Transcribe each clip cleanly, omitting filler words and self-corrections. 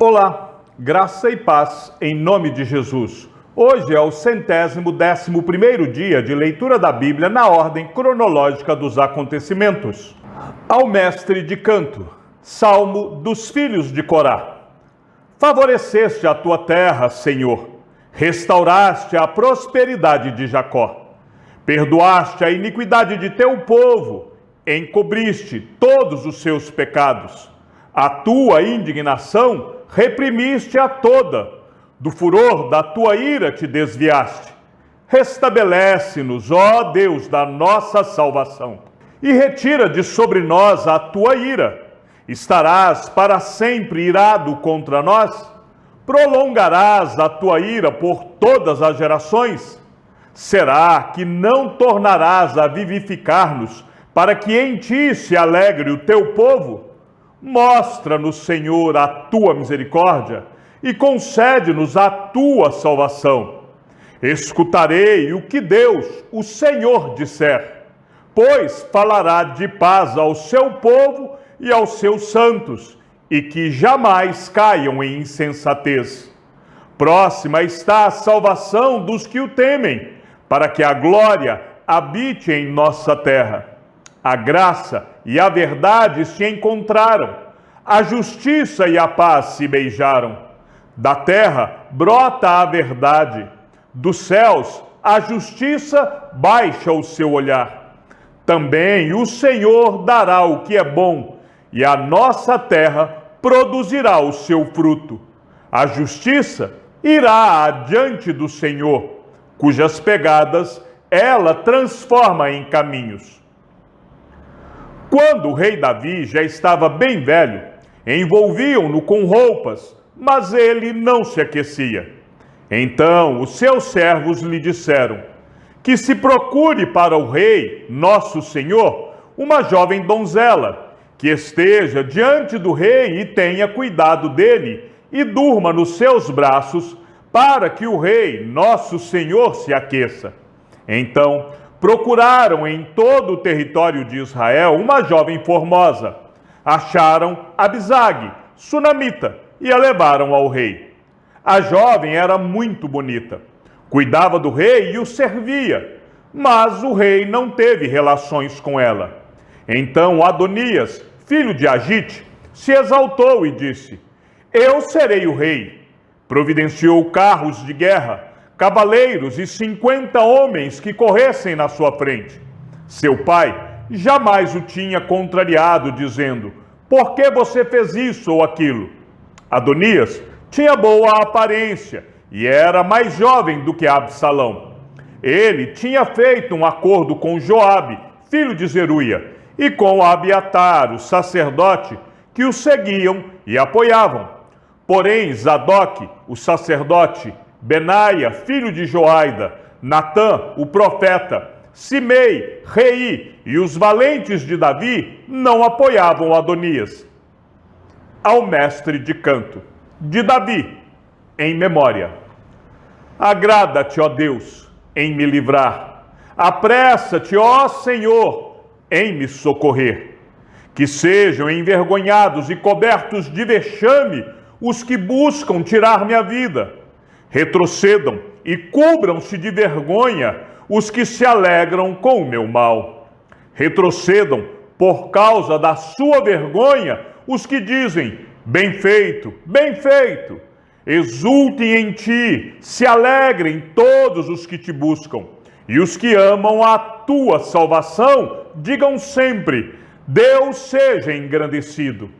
Olá, graça e paz em nome de Jesus. Hoje é o 111º dia de leitura da Bíblia na ordem cronológica dos acontecimentos. Ao mestre de canto, Salmo dos filhos de Corá. Favoreceste a tua terra, Senhor, restauraste a prosperidade de Jacó, perdoaste a iniquidade de teu povo, encobriste todos os seus pecados. A tua indignação reprimiste a toda, do furor da tua ira te desviaste. Restabelece-nos, ó Deus da nossa salvação, e retira de sobre nós a tua ira. Estarás para sempre irado contra nós? Prolongarás a tua ira por todas as gerações? Será que não tornarás a vivificar-nos, para que em ti se alegre o teu povo? Mostra-nos, Senhor, a tua misericórdia e concede-nos a tua salvação. Escutarei o que Deus, o Senhor, disser, pois falará de paz ao seu povo e aos seus santos, e que jamais caiam em insensatez. Próxima está a salvação dos que o temem, para que a glória habite em nossa terra. A graça e a verdade se encontraram, a justiça e a paz se beijaram. Da terra brota a verdade, dos céus a justiça baixa o seu olhar. Também o Senhor dará o que é bom, e a nossa terra produzirá o seu fruto. A justiça irá adiante do Senhor, cujas pegadas ela transforma em caminhos. Quando o rei Davi já estava bem velho, envolviam-no com roupas, mas ele não se aquecia. Então os seus servos lhe disseram que se procure para o rei, nosso senhor, uma jovem donzela, que esteja diante do rei e tenha cuidado dele, e durma nos seus braços, para que o rei, nosso senhor, se aqueça. Então procuraram em todo o território de Israel uma jovem formosa. Acharam Abisag, sunamita, e a levaram ao rei. A jovem era muito bonita, cuidava do rei e o servia, mas o rei não teve relações com ela. Então Adonias, filho de Agite, se exaltou e disse: Eu serei o rei. Providenciou carros de guerra, cavaleiros e 50 homens que corressem na sua frente. Seu pai jamais o tinha contrariado, dizendo: Por que você fez isso ou aquilo? Adonias tinha boa aparência e era mais jovem do que Absalão. Ele tinha feito um acordo com Joabe, filho de Zeruia, e com Abiatar, o sacerdote, que o seguiam e apoiavam. Porém, Zadok, o sacerdote, Benaia, filho de Joaida, Natã, o profeta, Simei, Rei e os valentes de Davi não apoiavam Adonias. Ao mestre de canto, de Davi, em memória. Agrada-te, ó Deus, em me livrar. Apressa-te, ó Senhor, em me socorrer. Que sejam envergonhados e cobertos de vexame os que buscam tirar minha vida. Retrocedam e cubram-se de vergonha os que se alegram com o meu mal. Retrocedam por causa da sua vergonha os que dizem: bem feito, bem feito. Exultem em ti, se alegrem todos os que te buscam. E os que amam a tua salvação, digam sempre: Deus seja engrandecido.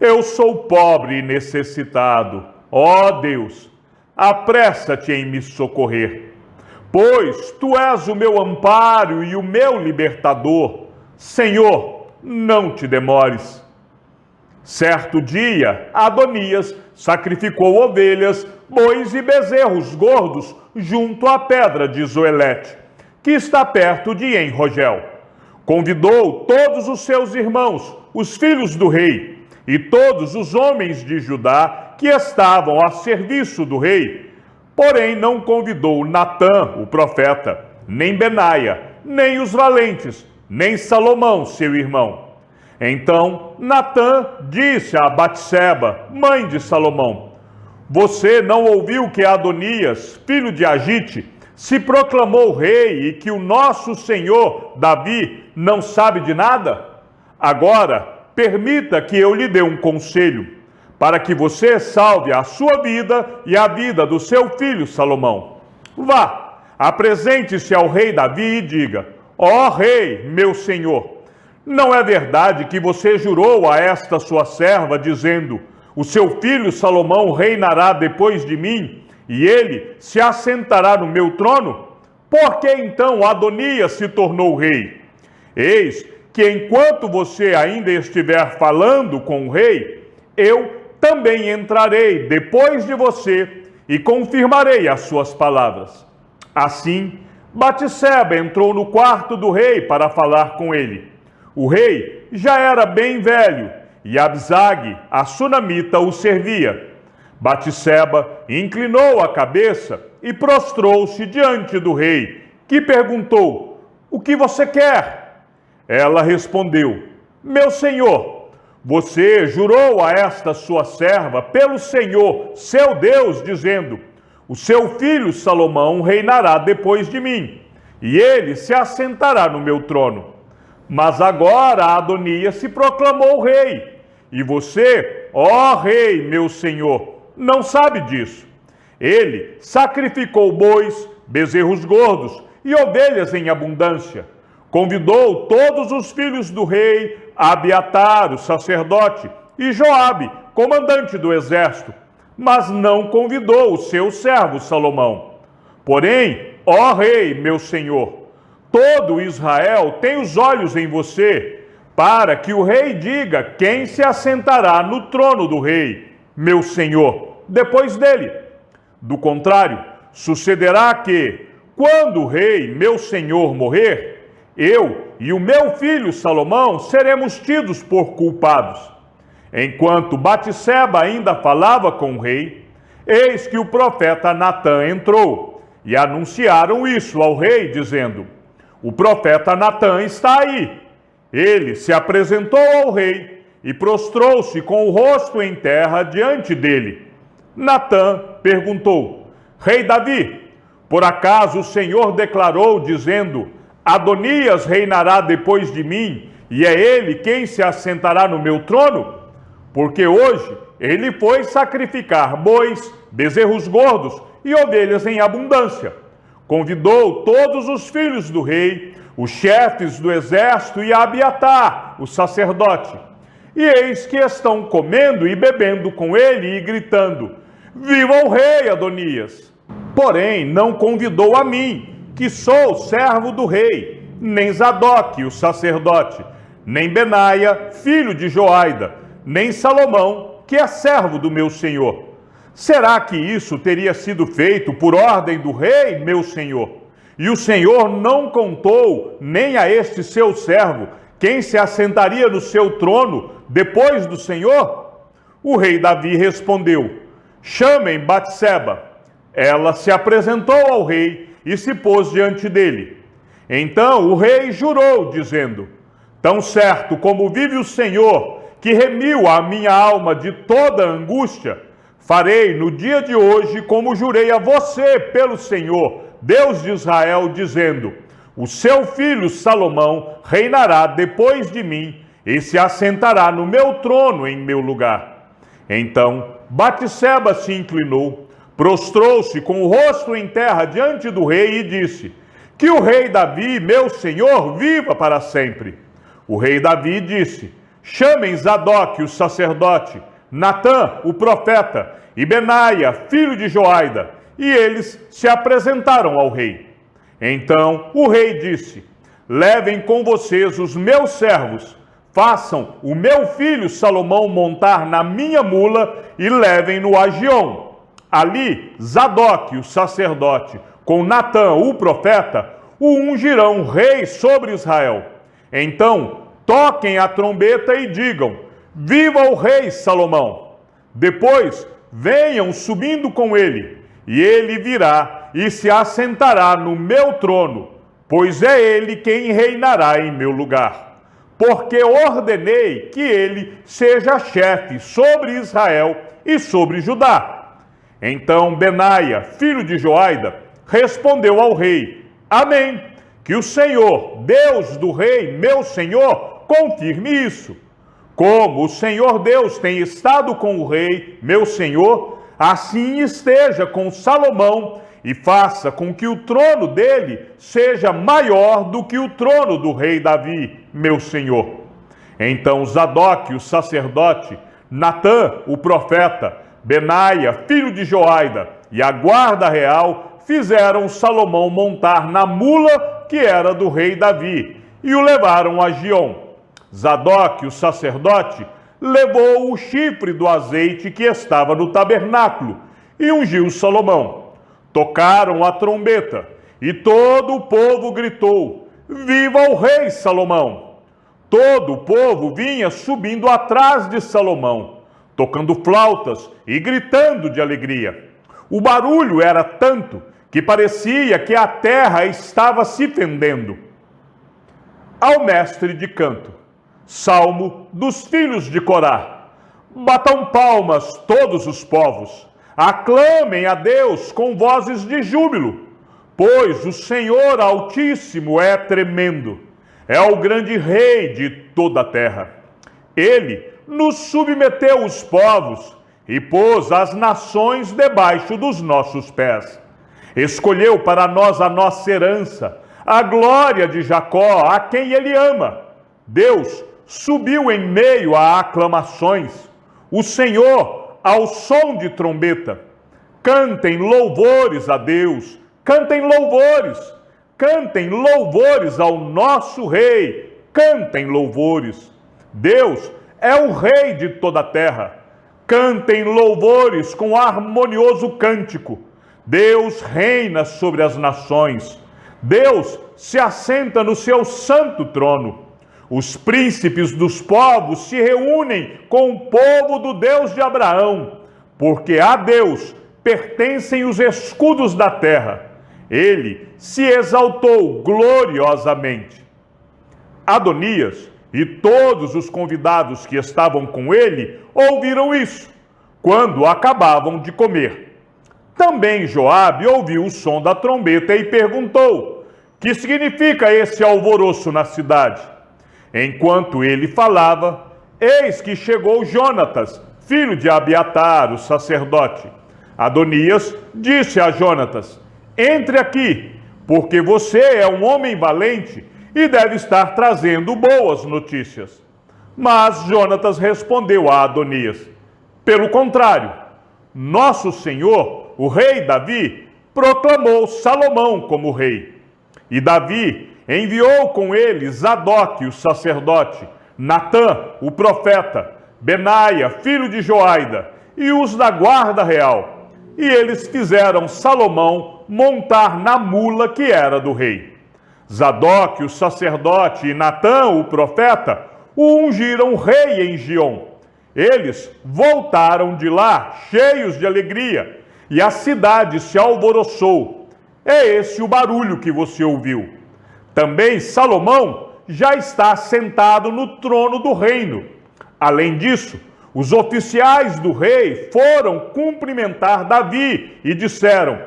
Eu sou pobre e necessitado. Ó Deus, apressa-te em me socorrer. Pois tu és o meu amparo e o meu libertador. Senhor, não te demores. Certo dia, Adonias sacrificou ovelhas, bois e bezerros gordos junto à pedra de Zoelete, que está perto de En-Rogel. Convidou todos os seus irmãos, os filhos do rei, e todos os homens de Judá que estavam a serviço do rei. Porém não convidou Natã, o profeta, nem Benaia, nem os valentes, nem Salomão, seu irmão. Então Natã disse a Batseba, mãe de Salomão: você não ouviu que Adonias, filho de Agite, se proclamou rei e que o nosso senhor Davi não sabe de nada? Agora, permita que eu lhe dê um conselho, para que você salve a sua vida e a vida do seu filho Salomão. Vá, apresente-se ao rei Davi e diga: ó rei, meu senhor, não é verdade que você jurou a esta sua serva, dizendo: o seu filho Salomão reinará depois de mim, e ele se assentará no meu trono? Por que então Adonias se tornou rei? Eis que enquanto você ainda estiver falando com o rei, eu também entrarei depois de você e confirmarei as suas palavras. Assim, Batseba entrou no quarto do rei para falar com ele. O rei já era bem velho e Absag, a sunamita, o servia. Batseba inclinou a cabeça e prostrou-se diante do rei, que perguntou: o que você quer? Ela respondeu: meu senhor, você jurou a esta sua serva pelo Senhor, seu Deus, dizendo: o seu filho Salomão reinará depois de mim, e ele se assentará no meu trono. Mas agora Adonias se proclamou rei, e você, ó rei, meu senhor, não sabe disso. Ele sacrificou bois, bezerros gordos e ovelhas em abundância. Convidou todos os filhos do rei, Abiatar, o sacerdote, e Joabe, comandante do exército, mas não convidou o seu servo Salomão. Porém, ó rei, meu senhor, todo Israel tem os olhos em você, para que o rei diga quem se assentará no trono do rei, meu senhor, depois dele. Do contrário, sucederá que, quando o rei, meu senhor, morrer, eu e o meu filho Salomão seremos tidos por culpados. Enquanto Batseba ainda falava com o rei, eis que o profeta Natã entrou, e anunciaram isso ao rei, dizendo: o profeta Natã está aí. Ele se apresentou ao rei e prostrou-se com o rosto em terra diante dele. Natã perguntou: rei Davi, por acaso o Senhor declarou, dizendo: Adonias reinará depois de mim, e é ele quem se assentará no meu trono? Porque hoje ele foi sacrificar bois, bezerros gordos e ovelhas em abundância. Convidou todos os filhos do rei, os chefes do exército e Abiatar, o sacerdote. E eis que estão comendo e bebendo com ele e gritando: viva o rei Adonias! Porém, não convidou a mim, que sou servo do rei, nem Zadok, o sacerdote, nem Benaia, filho de Joaida, nem Salomão, que é servo do meu senhor. Será que isso teria sido feito por ordem do rei, meu senhor? E o Senhor não contou nem a este seu servo quem se assentaria no seu trono depois do Senhor? O rei Davi respondeu: chamem Batseba. Ela se apresentou ao rei e se pôs diante dele. Então o rei jurou, dizendo: tão certo como vive o Senhor, que remiu a minha alma de toda angústia, farei no dia de hoje como jurei a você pelo Senhor, Deus de Israel, dizendo: o seu filho Salomão reinará depois de mim e se assentará no meu trono em meu lugar. Então Batseba se inclinou, prostrou-se com o rosto em terra diante do rei e disse: que o rei Davi, meu senhor, viva para sempre. O rei Davi disse: chamem Zadok, o sacerdote, Natã, o profeta, e Benaia, filho de Joaida. E eles se apresentaram ao rei. Então o rei disse: levem com vocês os meus servos, façam o meu filho Salomão montar na minha mula e levem-no a Giom. Ali, Zadok, o sacerdote, com Natã, o profeta, o ungirão rei sobre Israel. Então, toquem a trombeta e digam: viva o rei Salomão! Depois, venham subindo com ele, e ele virá e se assentará no meu trono, pois é ele quem reinará em meu lugar. porque ordenei que ele seja chefe sobre Israel e sobre Judá. Então Benaia, filho de Joiada, respondeu ao rei: Amém. Que o Senhor, Deus do rei, meu senhor, confirme isso. Como o Senhor Deus tem estado com o rei, meu senhor, assim esteja com Salomão e faça com que o trono dele seja maior do que o trono do rei Davi, meu senhor. Então Zadok, o sacerdote, Natã, o profeta, Benaia, filho de Joiada, e a guarda real fizeram Salomão montar na mula que era do rei Davi e o levaram a Giom. Zadok, o sacerdote, levou o chifre do azeite que estava no tabernáculo e ungiu Salomão. Tocaram a trombeta e todo o povo gritou: Viva o rei Salomão! Todo o povo vinha subindo atrás de Salomão, tocando flautas e gritando de alegria. O barulho era tanto que parecia que a terra estava se fendendo. Ao mestre de canto, salmo dos filhos de Corá. Batam palmas todos os povos, aclamem a Deus com vozes de júbilo, pois o Senhor Altíssimo é tremendo, é o grande rei de toda a terra. Ele nos submeteu os povos e pôs as nações debaixo dos nossos pés. Escolheu para nós a nossa herança, a glória de Jacó, a quem ele ama. Deus subiu em meio a aclamações, o Senhor ao som de trombeta. Cantem louvores a Deus, cantem louvores ao nosso rei, cantem louvores. Deus é o rei de toda a terra. Cantem louvores com harmonioso cântico. Deus reina sobre as nações. Deus se assenta no seu santo trono. Os príncipes dos povos se reúnem com o povo do Deus de Abraão, porque a Deus pertencem os escudos da terra. Ele se exaltou gloriosamente. Adonias e todos os convidados que estavam com ele ouviram isso, quando acabavam de comer. Também Joabe ouviu o som da trombeta e perguntou: que significa esse alvoroço na cidade? Enquanto ele falava, eis que chegou Jonatas, filho de Abiatar, o sacerdote. Adonias disse a Jonatas: entre aqui, porque você é um homem valente e deve estar trazendo boas notícias. Mas Jonatas respondeu a Adonias: pelo contrário, nosso senhor, o rei Davi, proclamou Salomão como rei. E Davi enviou com ele Zadok, o sacerdote, Natã, o profeta, Benaia, filho de Joiada, e os da guarda real. E eles fizeram Salomão montar na mula que era do rei. Zadok, o sacerdote, e Natã, o profeta, o ungiram rei em Giom. Eles voltaram de lá cheios de alegria, e a cidade se alvoroçou. É esse o barulho que você ouviu. Também Salomão já está sentado no trono do reino. Além disso, os oficiais do rei foram cumprimentar Davi e disseram: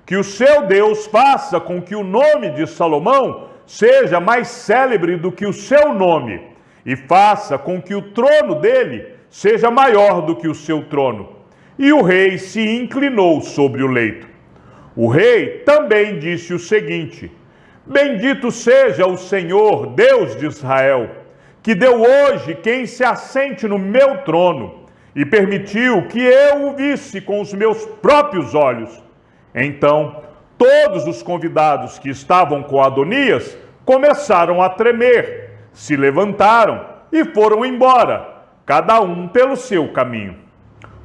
que o seu Deus faça com que o nome de Salomão seja mais célebre do que o seu nome, e faça com que o trono dele seja maior do que o seu trono. E o rei se inclinou sobre o leito. O rei também disse o seguinte: bendito seja o Senhor, Deus de Israel, que deu hoje quem se assente no meu trono, e permitiu que eu o visse com os meus próprios olhos. Então, todos os convidados que estavam com Adonias começaram a tremer, se levantaram e foram embora, cada um pelo seu caminho.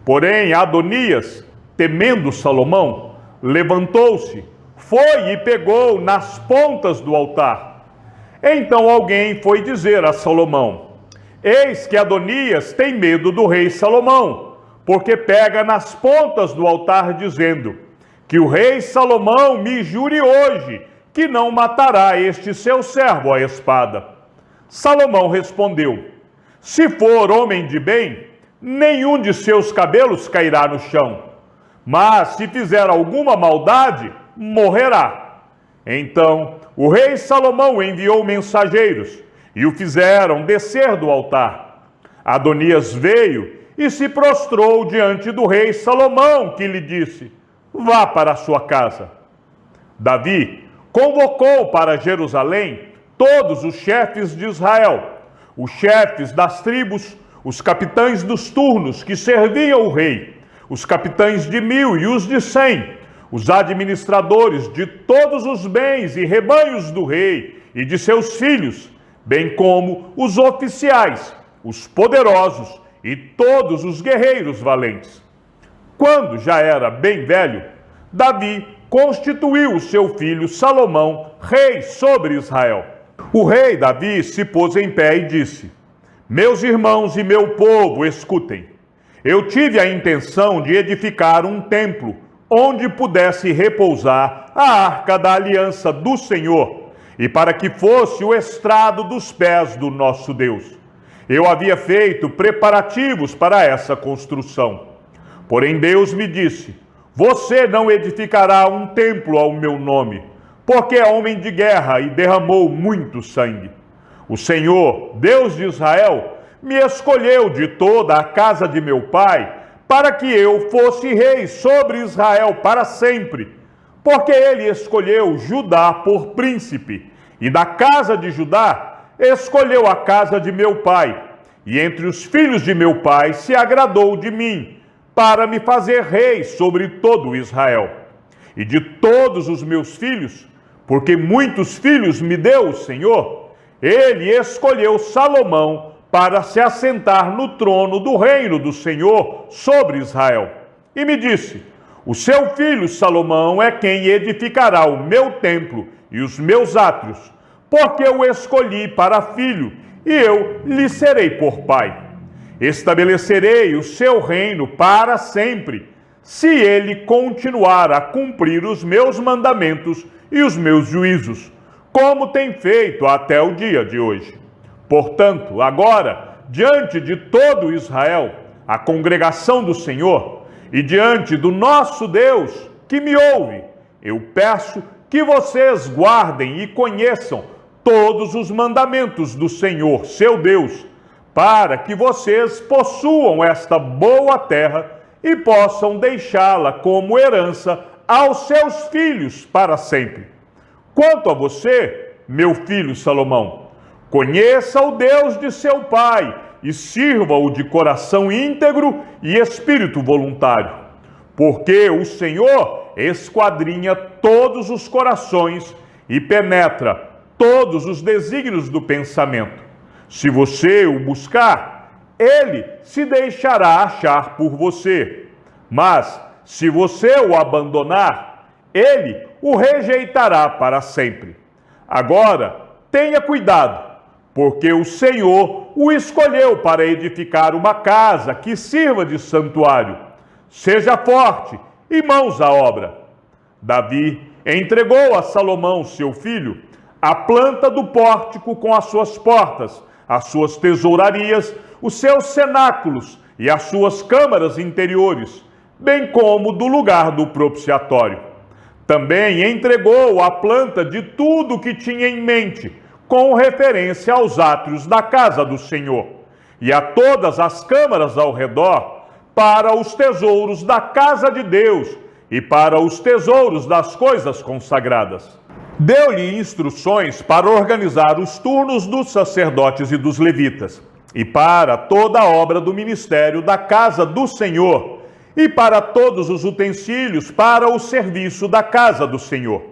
Porém, Adonias, temendo Salomão, levantou-se, foi e pegou nas pontas do altar. Então alguém foi dizer a Salomão: eis que Adonias tem medo do rei Salomão, porque pega nas pontas do altar, dizendo: que o rei Salomão me jure hoje que não matará este seu servo à espada. Salomão respondeu: se for homem de bem, nenhum de seus cabelos cairá no chão, mas se fizer alguma maldade, morrerá. Então o rei Salomão enviou mensageiros e o fizeram descer do altar. Adonias veio e se prostrou diante do rei Salomão, que lhe disse: vá para a sua casa. Davi convocou para Jerusalém todos os chefes de Israel, os chefes das tribos, os capitães dos turnos que serviam o rei, os capitães de 1000 e os de 100, os administradores de todos os bens e rebanhos do rei e de seus filhos, bem como os oficiais, os poderosos e todos os guerreiros valentes. Quando já era bem velho, Davi constituiu o seu filho Salomão rei sobre Israel. O rei Davi se pôs em pé e disse: meus irmãos e meu povo, escutem. Eu tive a intenção de edificar um templo onde pudesse repousar a arca da aliança do Senhor e para que fosse o estrado dos pés do nosso Deus. Eu havia feito preparativos para essa construção. Porém Deus me disse: você não edificará um templo ao meu nome, porque é homem de guerra e derramou muito sangue. O Senhor, Deus de Israel, me escolheu de toda a casa de meu pai para que eu fosse rei sobre Israel para sempre, porque ele escolheu Judá por príncipe, e da casa de Judá escolheu a casa de meu pai, e entre os filhos de meu pai se agradou de mim, para me fazer rei sobre todo Israel. E de todos os meus filhos, porque muitos filhos me deu o Senhor, ele escolheu Salomão para se assentar no trono do reino do Senhor sobre Israel. E me disse: o seu filho Salomão é quem edificará o meu templo e os meus átrios, porque eu o escolhi para filho, e eu lhe serei por pai. Estabelecerei o seu reino para sempre, se ele continuar a cumprir os meus mandamentos e os meus juízos, como tem feito até o dia de hoje. Portanto, agora, diante de todo Israel, a congregação do Senhor, e diante do nosso Deus, que me ouve, eu peço que vocês guardem e conheçam todos os mandamentos do Senhor, seu Deus, para que vocês possuam esta boa terra e possam deixá-la como herança aos seus filhos para sempre. Quanto a você, meu filho Salomão, conheça o Deus de seu pai e sirva-o de coração íntegro e espírito voluntário, porque o Senhor esquadrinha todos os corações e penetra todos os desígnios do pensamento. Se você o buscar, ele se deixará achar por você. Mas, se você o abandonar, ele o rejeitará para sempre. Agora, tenha cuidado, porque o Senhor o escolheu para edificar uma casa que sirva de santuário. Seja forte e mãos à obra. Davi entregou a Salomão, seu filho, a planta do pórtico com as suas portas, as suas tesourarias, os seus cenáculos e as suas câmaras interiores, bem como do lugar do propiciatório. Também entregou a planta de tudo o que tinha em mente, com referência aos átrios da casa do Senhor, e a todas as câmaras ao redor, para os tesouros da casa de Deus e para os tesouros das coisas consagradas. Deu-lhe instruções para organizar os turnos dos sacerdotes e dos levitas, e para toda a obra do ministério da casa do Senhor, e para todos os utensílios para o serviço da casa do Senhor.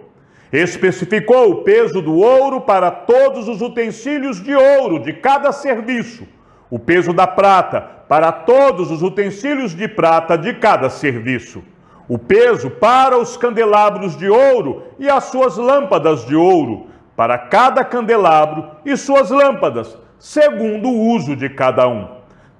Especificou o peso do ouro para todos os utensílios de ouro de cada serviço, o peso da prata para todos os utensílios de prata de cada serviço, o peso para os candelabros de ouro e as suas lâmpadas de ouro, para cada candelabro e suas lâmpadas, segundo o uso de cada um.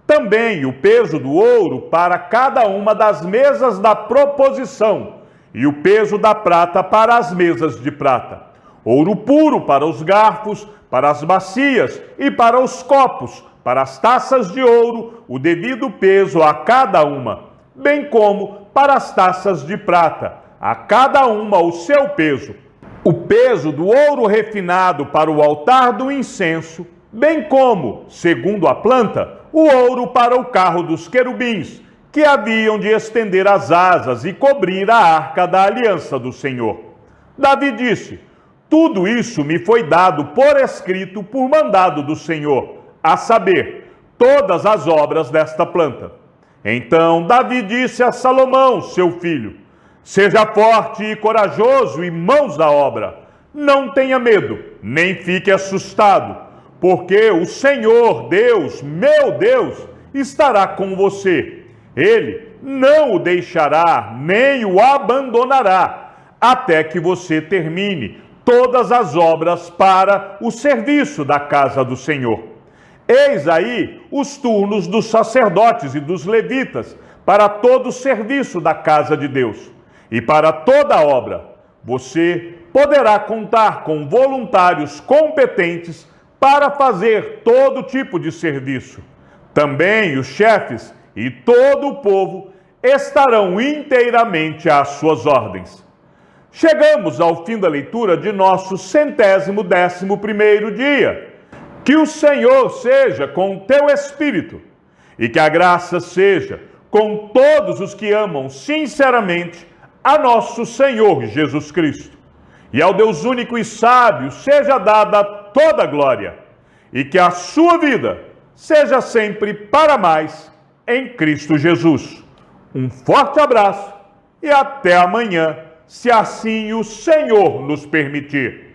Também o peso do ouro para cada uma das mesas da proposição, e o peso da prata para as mesas de prata. ouro puro para os garfos, para as bacias e para os copos, para as taças de ouro, o devido peso a cada uma, bem como para as taças de prata, a cada uma o seu peso. O peso do ouro refinado para o altar do incenso, bem como, segundo a planta, o ouro para o carro dos querubins, que haviam de estender as asas e cobrir a arca da aliança do Senhor. Davi disse: tudo isso me foi dado por escrito por mandado do Senhor, a saber, todas as obras desta planta. Então Davi disse a Salomão, seu filho: seja forte e corajoso e mãos à obra. Não tenha medo, nem fique assustado, porque o Senhor Deus, meu Deus, estará com você. Ele não o deixará, nem o abandonará, até que você termine todas as obras para o serviço da casa do Senhor. Eis aí os turnos dos sacerdotes e dos levitas para todo o serviço da casa de Deus. E para toda a obra, você poderá contar com voluntários competentes para fazer todo tipo de serviço. Também os chefes e todo o povo estarão inteiramente às suas ordens. Chegamos ao fim da leitura de nosso 111º dia. Que o Senhor seja com o teu espírito e que a graça seja com todos os que amam sinceramente a nosso Senhor Jesus Cristo. E ao Deus único e sábio seja dada toda a glória, e que a sua vida seja sempre para mais em Cristo Jesus. Um forte abraço e até amanhã, se assim o Senhor nos permitir.